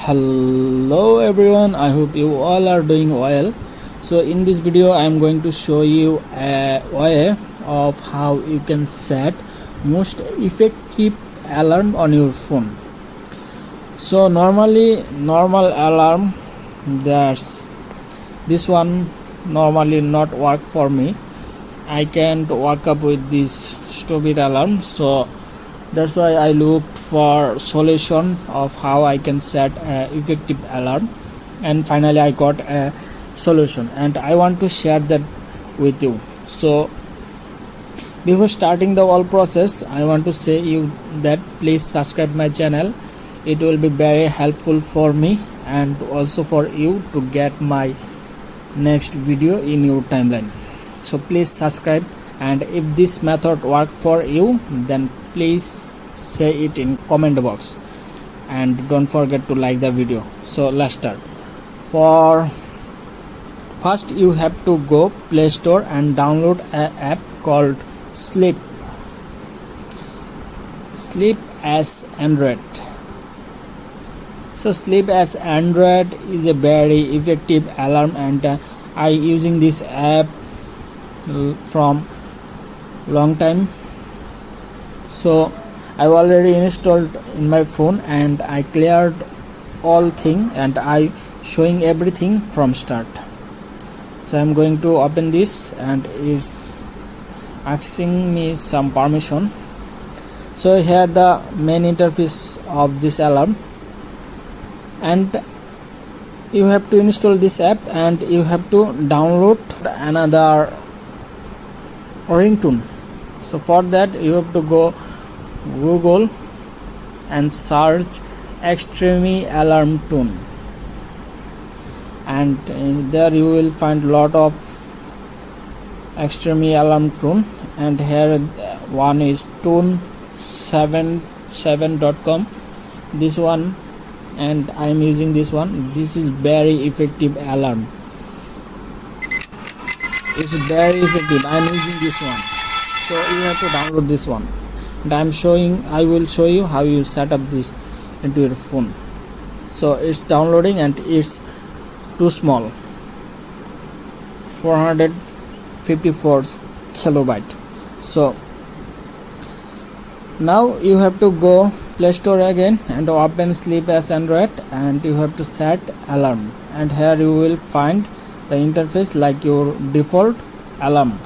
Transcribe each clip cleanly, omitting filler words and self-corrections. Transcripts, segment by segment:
Hello everyone, I hope you all are doing well. So in this video I am going to show you a way of how you can set most effective alarm on your phone. So normal alarm, that's this one normally not work for me. I can't wake up with this stupid alarm, so that's why I looked for solution of how I can set a effective alarm, and finally I got a solution and I want to share that with you. So before starting the whole process, I want to say you that please subscribe my channel. It will be very helpful for me and also for you to get my next video in your timeline. So please subscribe, and if this method work for you, then please say it in comment box and don't forget to like the video. So let's start. For first you have to go Play Store and download an app called Sleep as Android. So Sleep as Android is a very effective alarm, and I using this app from long time. So I've already installed in my phone and I cleared all thing and I showing everything from start. So I'm going to open this and it's asking me some permission. So here the main interface of this alarm, and you have to install this app and you have to download another ringtone. So for that you have to go Google and search extreme alarm tone, and there you will find lot of extreme alarm tone, and here one is tone77.com, this one, and I am using this one. This is very effective alarm. It's very effective. I am using this one. So you have to download this one, and I will show you how you set up this into your phone. So it's downloading and it's too small, 454 kilobyte. So now you have to go Play Store again and open Sleep as Android, and you have to set alarm, and here you will find the interface like your default alarm.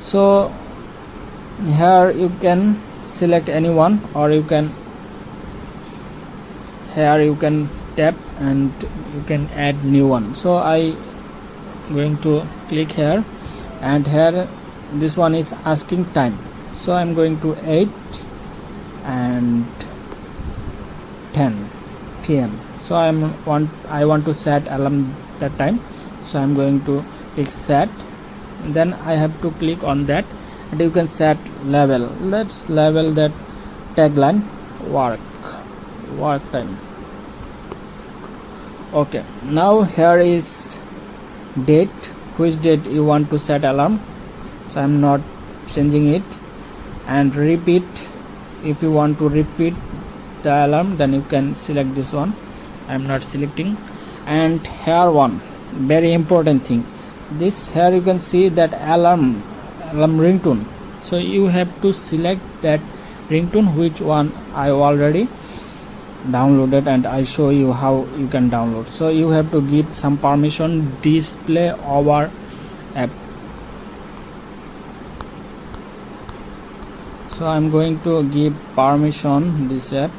So here you can select anyone, or you can tap and you can add new one. So I going to click here, and here this one is asking time. So I'm going to 8 and 10 p.m. So I want to set alarm that time. So I'm going to click set, then I have to click on that, and you can set level. Let's level that tagline work time. Okay, now here is date, which date you want to set alarm. So I'm not changing it, and repeat. If you want to repeat the alarm, then you can select this one. I'm not selecting. And here one very important thing, this here you can see that alarm ringtone. So you have to select that ringtone, which one I already downloaded, and I show you how you can download. So you have to give some permission, display over app. So I'm going to give permission this app.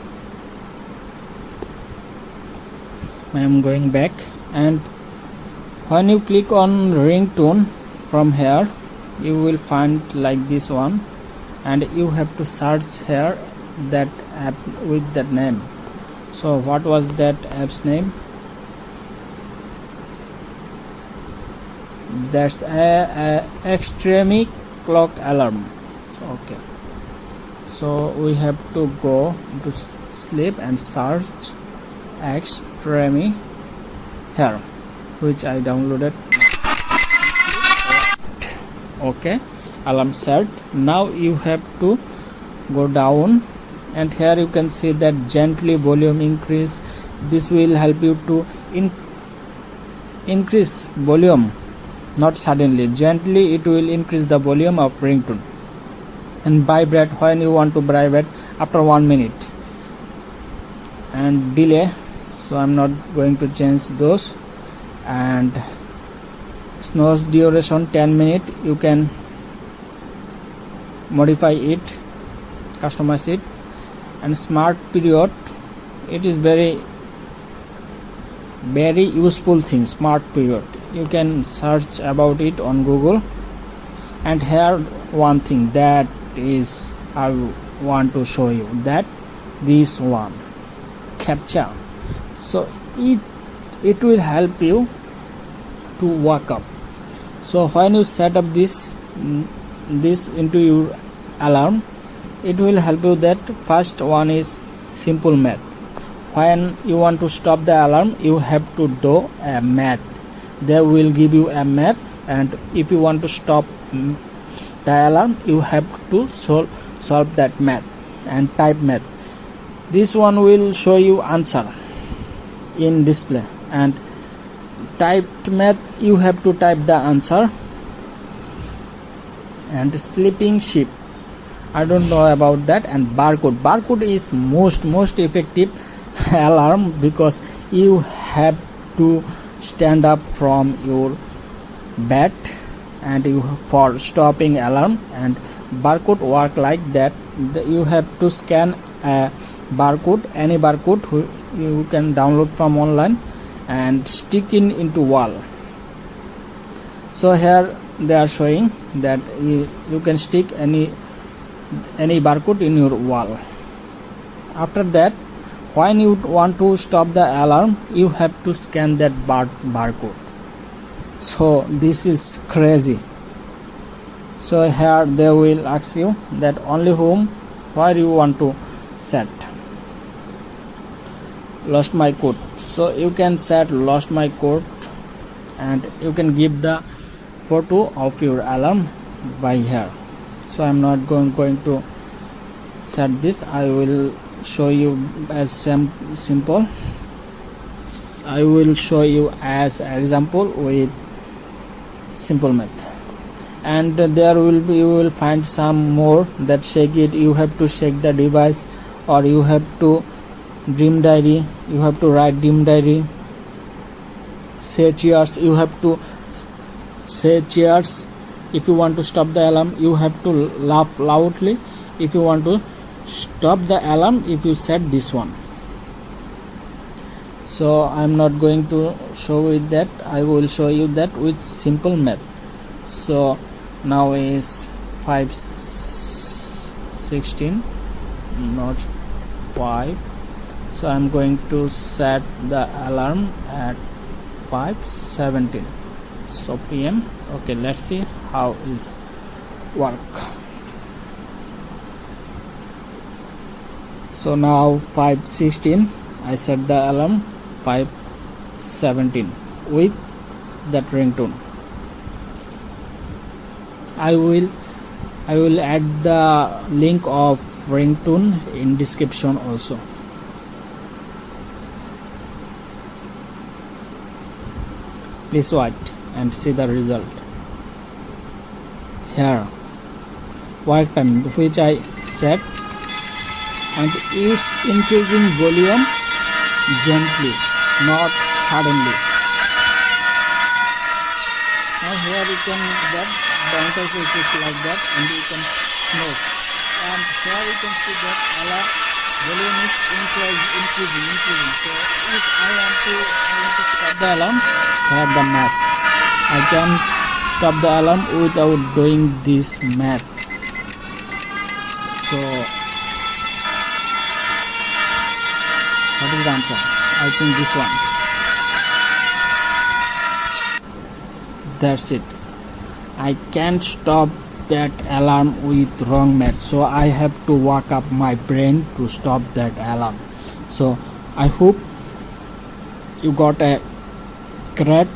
I am going back, and when you click on ringtone from here, you will find like this one, and you have to search here that app with that name. So what was that app's name? That's a extreme clock alarm. So, okay, so we have to go to Sleep and search extreme here, which I downloaded. Okay, alarm set. Now you have to go down, and here you can see that gently volume increase This will help you to increase volume, not suddenly, gently. It will increase the volume of ringtone and vibrate when you want to vibrate after 1 minute, and delay, so I'm not going to change those, and snooze duration 10 minutes. You can modify it, customize it. And smart period, it is very useful thing. Smart period, you can search about it on Google. And here one thing that is I want to show you, that this one capture, so it will help you to wake up. So when you set up this into your alarm, it will help you. That first one is simple math. When you want to stop the alarm, you have to do a math. They will give you a math, and if you want to stop the alarm, you have to solve that math and type math. This one will show you answer in display, and typed math, you have to type the answer. And sleeping sheep, I don't know about that. And barcode is most effective alarm, because you have to stand up from your bed and you for stopping alarm. And barcode work like that. You have to scan a barcode, any barcode you can download from online, and stick into wall. So here they are showing that you can stick any barcode in your wall. After that, when you want to stop the alarm, you have to scan that barcode. So this is crazy. So here they will ask you that only where you want to set. Lost my code, so you can set lost my code, and you can give the photo of your alarm by here. So I'm not going to set this. I will show you as simple. I will show you as example with simple math. And there will be, you will find some more that shake it. You have to shake the device, or you have to dream diary, you have to write dream diary. Say cheers, you have to say cheers. If you want to stop the alarm, you have to laugh loudly. If you want to stop the alarm, if you set this one. So I'm not going to show it that. I will show you that with simple math. So now is 5:16, not 5. So I'm going to set the alarm at 5:17 so PM. Okay, let's see how is work. So now 5:16, I set the alarm 5:17 with that ringtone. I will add the link of ringtone in description also. Please wait and see the result. Here, work time which I set, and it's increasing volume gently, not suddenly. Now here you can get the interface is like that, and you can snooze. And here you can see that alarm volume is increasing. So if I want to stop the alarm, here the math. I can stop the alarm without doing this math. So what is the answer? I think this one. That's it. I can't stop that alarm with wrong math, so I have to wake up my brain to stop that alarm. So I hope you got a great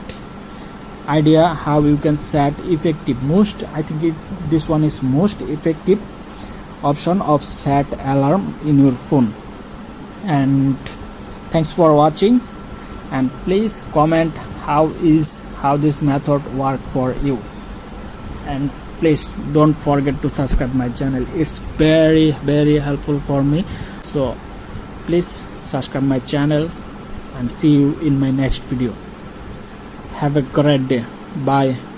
idea how you can set effective this one is most effective option of set alarm in your phone. And Thanks for watching, and please comment how this method work for you, and please don't forget to subscribe my channel. It's very helpful for me, so please subscribe my channel and see you in my next video. Have a great day. Bye.